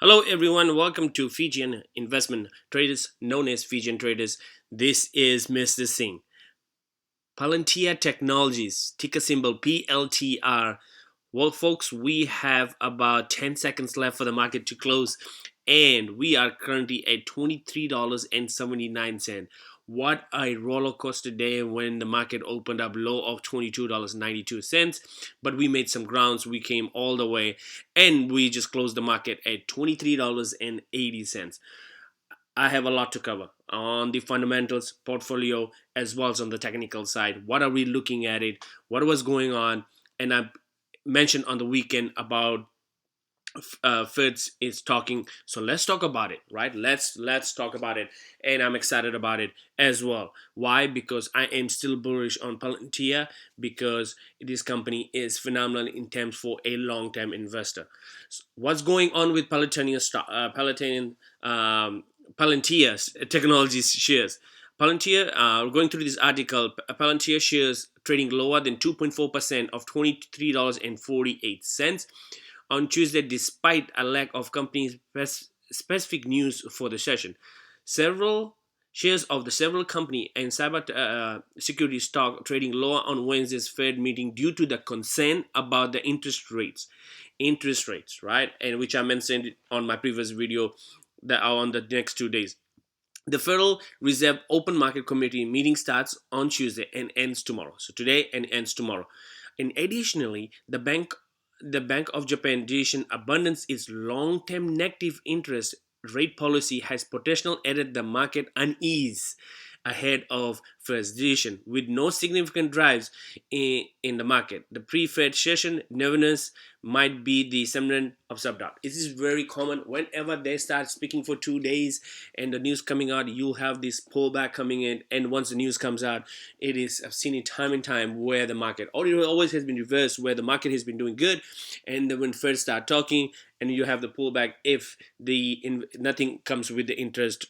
Hello, everyone. Welcome to Fijian Investment Traders, known as Fijian Traders. This is Mr. Singh. Palantir Technologies, ticker symbol PLTR. Well, folks, we have about 10 seconds left for the market to close, and we are currently at $23.79. What a roller coaster day when the market opened up low of $22.92. But we made some grounds. We came all the way, and we just closed the market at $23.80. I have a lot to cover on the fundamentals, portfolio, as well as on the technical side. What are we looking at it? What was going on? And I mentioned on the weekend about Fitz is talking, so let's talk about it, right? Let's talk about it, and I'm excited about it as well. Why? Because I am still bullish on Palantir because this company is phenomenal in terms for a long-term investor. So what's going on with Palantir's technologies shares? Palantir, going through this article, Palantir shares trading lower than 2.4% of $23.48 on Tuesday, despite a lack of company specific news for the session. Several shares of the several company and cyber security stock trading lower on Wednesday's Fed meeting due to the concern about the interest rates, right? And which I mentioned on my previous video that are on the next 2 days. The Federal Reserve Open Market Committee meeting starts on Tuesday and ends tomorrow. So today and ends tomorrow. And additionally, the Bank of Japan decision abundance its long-term negative interest rate policy has potential added the market unease ahead of first decision with no significant drives in the market. The pre-Fed session nervousness might be the semblance of subdot. It is very common whenever they start speaking for 2 days and the news coming out, you'll have this pullback coming in, and once the news comes out, it is, I've seen it time and time where the market, or it always has been reversed, where the market has been doing good, and then when Fed start talking, and you have the pullback if nothing comes with the interest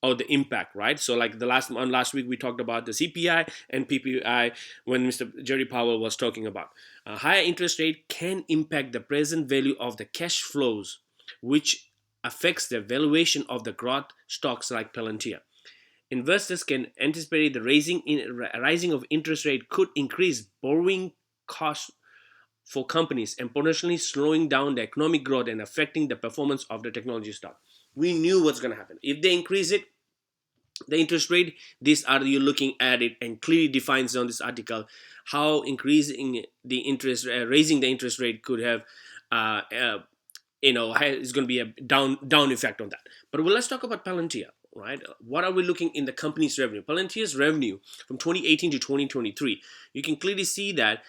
or the impact, right? So like last week we talked about the CPI and PPI when Mr. Jerry Powell was talking about a higher interest rate can impact the present value of the cash flows, which affects the valuation of the growth stocks like Palantir. Investors can anticipate the rising of interest rate could increase borrowing costs for companies and potentially slowing down the economic growth and affecting the performance of the technology stock. We knew what's going to happen. If they increase it, the interest rate, these are you looking at it and clearly defines on this article how increasing the raising the interest rate could have uh, uh, is going to be a down effect on that. But well, let's talk about Palantir, right? What are we looking in the company's revenue? Palantir's revenue from 2018 to 2023, you can clearly see that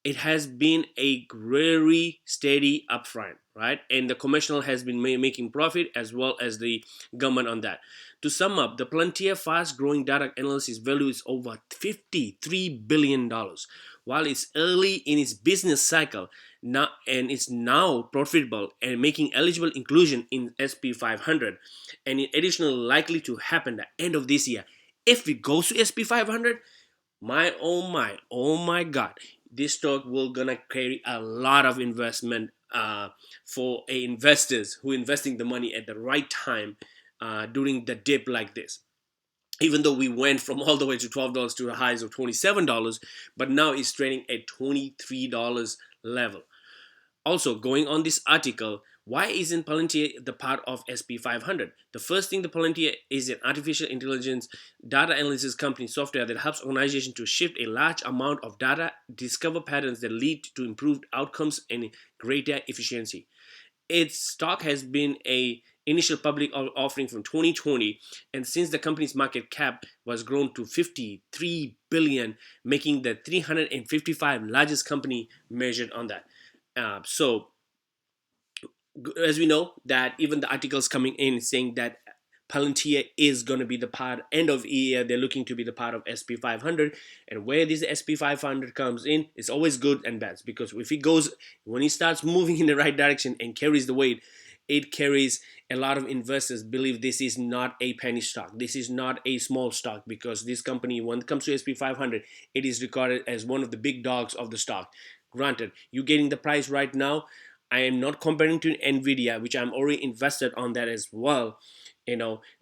it has been a very steady upfront, right? And the commercial has been making profit as well as the government on that. To sum up, the Palantir fast-growing data analysis value is over $53 billion. While it's early in its business cycle now and it's now profitable and making eligible inclusion in SP500, and additionally likely to happen at the end of this year. If it goes to SP500, oh my God, this stock will gonna carry a lot of investment for investors who investing the money at the right time during the dip like this. Even though we went from all the way to $12 to the highs of $27, but now it's trading at $23 level. Also, going on this article, why isn't Palantir the part of SP500? The first thing, the Palantir is an artificial intelligence data analysis company software that helps organizations to shift a large amount of data, discover patterns that lead to improved outcomes and greater efficiency. Its stock has been a initial public offering from 2020, and since the company's market cap was grown to 53 billion, making the 355 largest company measured on that. So as we know that even the articles coming in saying that Palantir is going to be the part end of year, they're looking to be the part of SP500, and where this SP500 comes in, it's always good and bad, because if it goes, when it starts moving in the right direction and carries the weight, it carries a lot of investors believe this is not a penny stock, this is not a small stock, because this company, when it comes to SP500, it is regarded as one of the big dogs of the stock. Granted, you're getting the price right now. I am not comparing to Nvidia, which I'm already invested on that as well.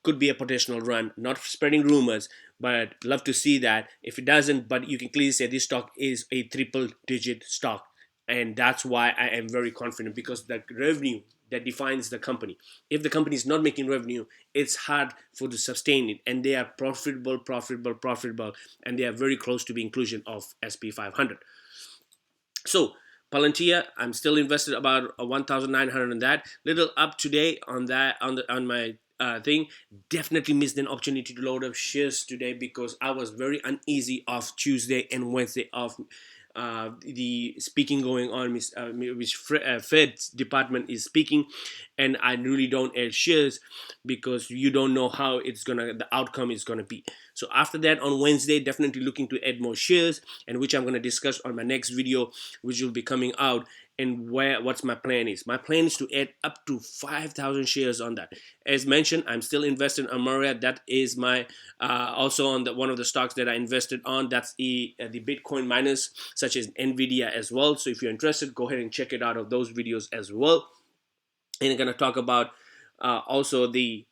Could be a potential run, not spreading rumors, but love to see that. If it doesn't, but you can clearly say this stock is a triple digit stock, and that's why I am very confident, because the revenue that defines the company. If the company is not making revenue, it's hard for to sustain it, and they are profitable, and they are very close to the inclusion of SP500. So Palantir, I'm still invested about 1,900 in that. Little up today on that on my thing. Definitely missed an opportunity to load up shares today because I was very uneasy of Tuesday and Wednesday of the speaking going on, which Fed's department is speaking, and I really don't add shares because you don't know how the outcome is gonna be. So after that, on Wednesday, definitely looking to add more shares, and which I'm gonna discuss on my next video, which will be coming out, and what's my plan is. My plan is to add up to 5,000 shares on that. As mentioned, I'm still invested on Maria. That is my also on one of the stocks that I invested on. That's the Bitcoin miners such as Nvidia as well. So if you're interested, go ahead and check it out of those videos as well. And I'm gonna talk about also the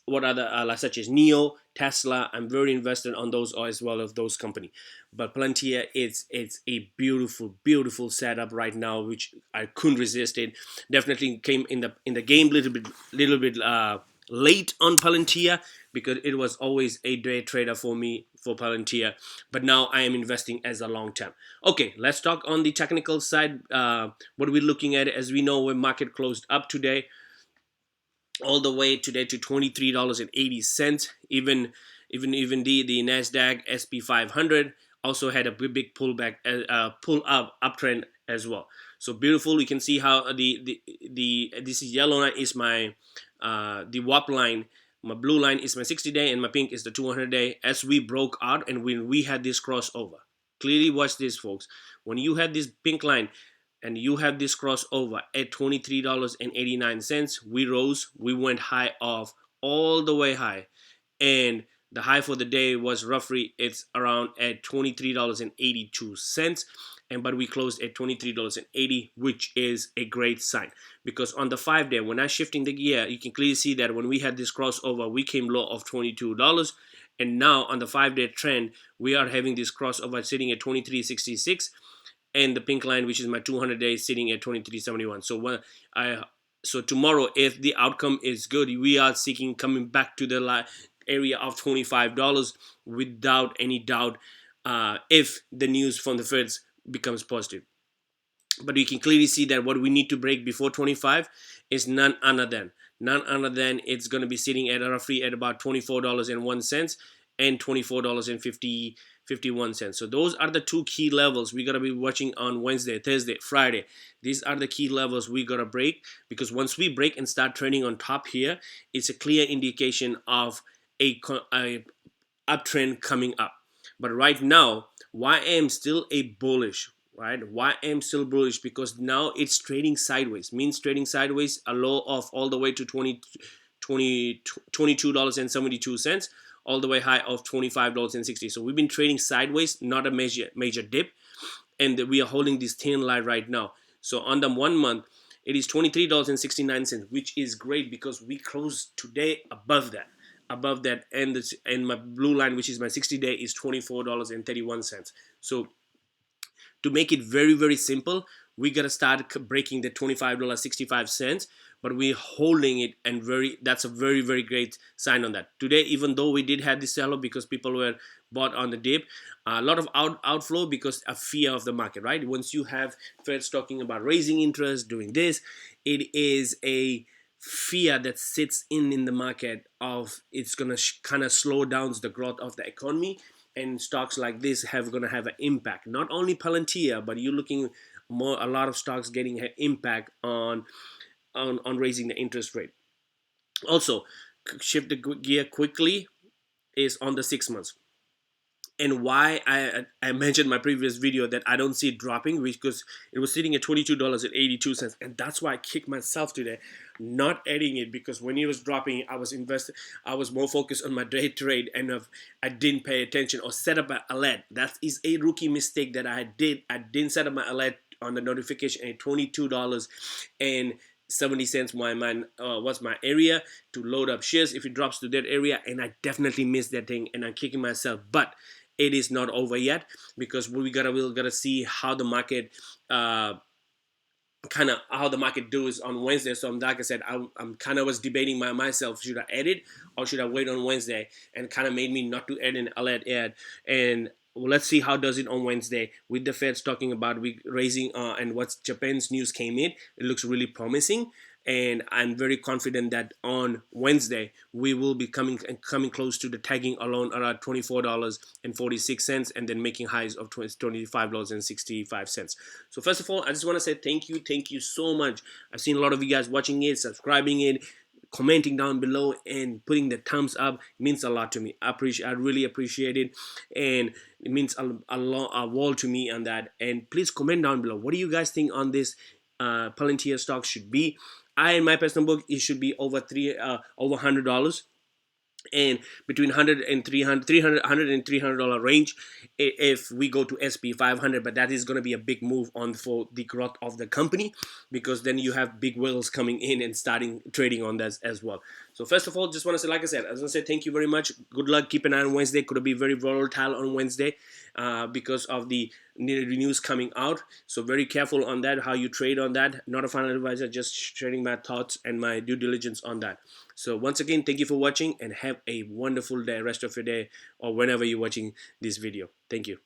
what other such as Neo, Tesla. I'm very invested on those as well of those company. But Palantir, it's a beautiful setup right now, which I couldn't resist it. Definitely came in the game little bit late on Palantir because it was always a day trader for me for Palantir. But now I am investing as a long term. Okay, let's talk on the technical side. What we're looking at, as we know, when market closed up today, all the way today to $23.80. Even the Nasdaq SP500 also had a big pullback, pull up uptrend as well. So beautiful. You can see how the this is yellow line is my the WAP line. My blue line is my 60-day, and my pink is the 200-day. As we broke out and when we had this crossover, clearly watch this, folks. When you had this pink line and you have this crossover at $23.89, we rose, we went high off, all the way high, and the high for the day was roughly, it's around at $23.82, but we closed at $23.80, which is a great sign, because on the 5-day, when I'm shifting the gear, you can clearly see that when we had this crossover, we came low of $22, and now on the 5-day trend, we are having this crossover sitting at $23.66, and the pink line, which is my 200-day, sitting at $23.71. So tomorrow, if the outcome is good, we are seeking coming back to the area of $25 without any doubt, if the news from the Feds becomes positive. But you can clearly see that what we need to break before 25 is none other than it's going to be sitting at roughly at about $24.01 and $24.51. So those are the two key levels we gotta be watching on Wednesday, Thursday, Friday. These are the key levels we gotta break, because once we break and start trending on top here, it's a clear indication of a uptrend coming up. But right now, why I am still a bullish, right? Why I am still bullish? Because now it's trading sideways. Means trading sideways, a low of all the way to $22.72, all the way high of $25.60. So we've been trading sideways, not a major dip, and we are holding this thin line right now. So on the 1 month, it is $23.69, which is great because we closed today above that. And my blue line, which is my 60-day, is $24.31. So to make it very simple, we gotta start breaking the $25.65, but we're holding it, and that's a very great sign on that. Today, even though we did have this sell-off because people were bought on the dip, a lot of outflow because of fear of the market, right? Once you have Feds talking about raising interest, doing this, it is a fear that sits in the market of it's gonna kind of slow down the growth of the economy, and stocks like this gonna have an impact. Not only Palantir, but you're looking a lot of stocks getting an impact on raising the interest rate. Also, shift the gear quickly is on the 6 months. And why I mentioned in my previous video that I don't see it dropping, because it was sitting at $22.82, and that's why I kicked myself today not adding it, because when it was dropping, I was more focused on my day trade, and I didn't pay attention or set up an alert. That is a rookie mistake that I did. I didn't set up my alert on the notification at $22.70. Was my area to load up shares if it drops to that area, and I definitely missed that thing, and I'm kicking myself. But it is not over yet, because we gotta see how the market kind of how the market does on Wednesday. So like I said, I'm kind of was debating myself, should I edit or should I wait on Wednesday, and kind of made me not to add an alert ad. And well, let's see how does it on Wednesday with the Feds talking about raising and what Japan's news came in. It looks really promising, and I'm very confident that on Wednesday we will be coming close to the tagging alone around $24.46, and then making highs of $25.65. So first of all, I just want to say thank you so much. I've seen a lot of you guys watching it, subscribing it, commenting down below, and putting the thumbs up. It means a lot to me. I really appreciate it, and it means a wall to me on that. And please comment down below, what do you guys think on this Palantir stock should be? In my personal book, it should be over $100, and between 100 and 300 and $300 range if we go to SP500. But that is going to be a big move on for the growth of the company, because then you have big whales coming in and starting trading on that as well. So first of all, just want to say, like I said, I was going to say thank you very much. Good luck. Keep an eye on Wednesday. Could be very volatile on Wednesday because of the news coming out. So very careful on that, how you trade on that. Not a financial advisor, just sharing my thoughts and my due diligence on that. So once again, thank you for watching, and have a wonderful day, rest of your day, or whenever you're watching this video. Thank you.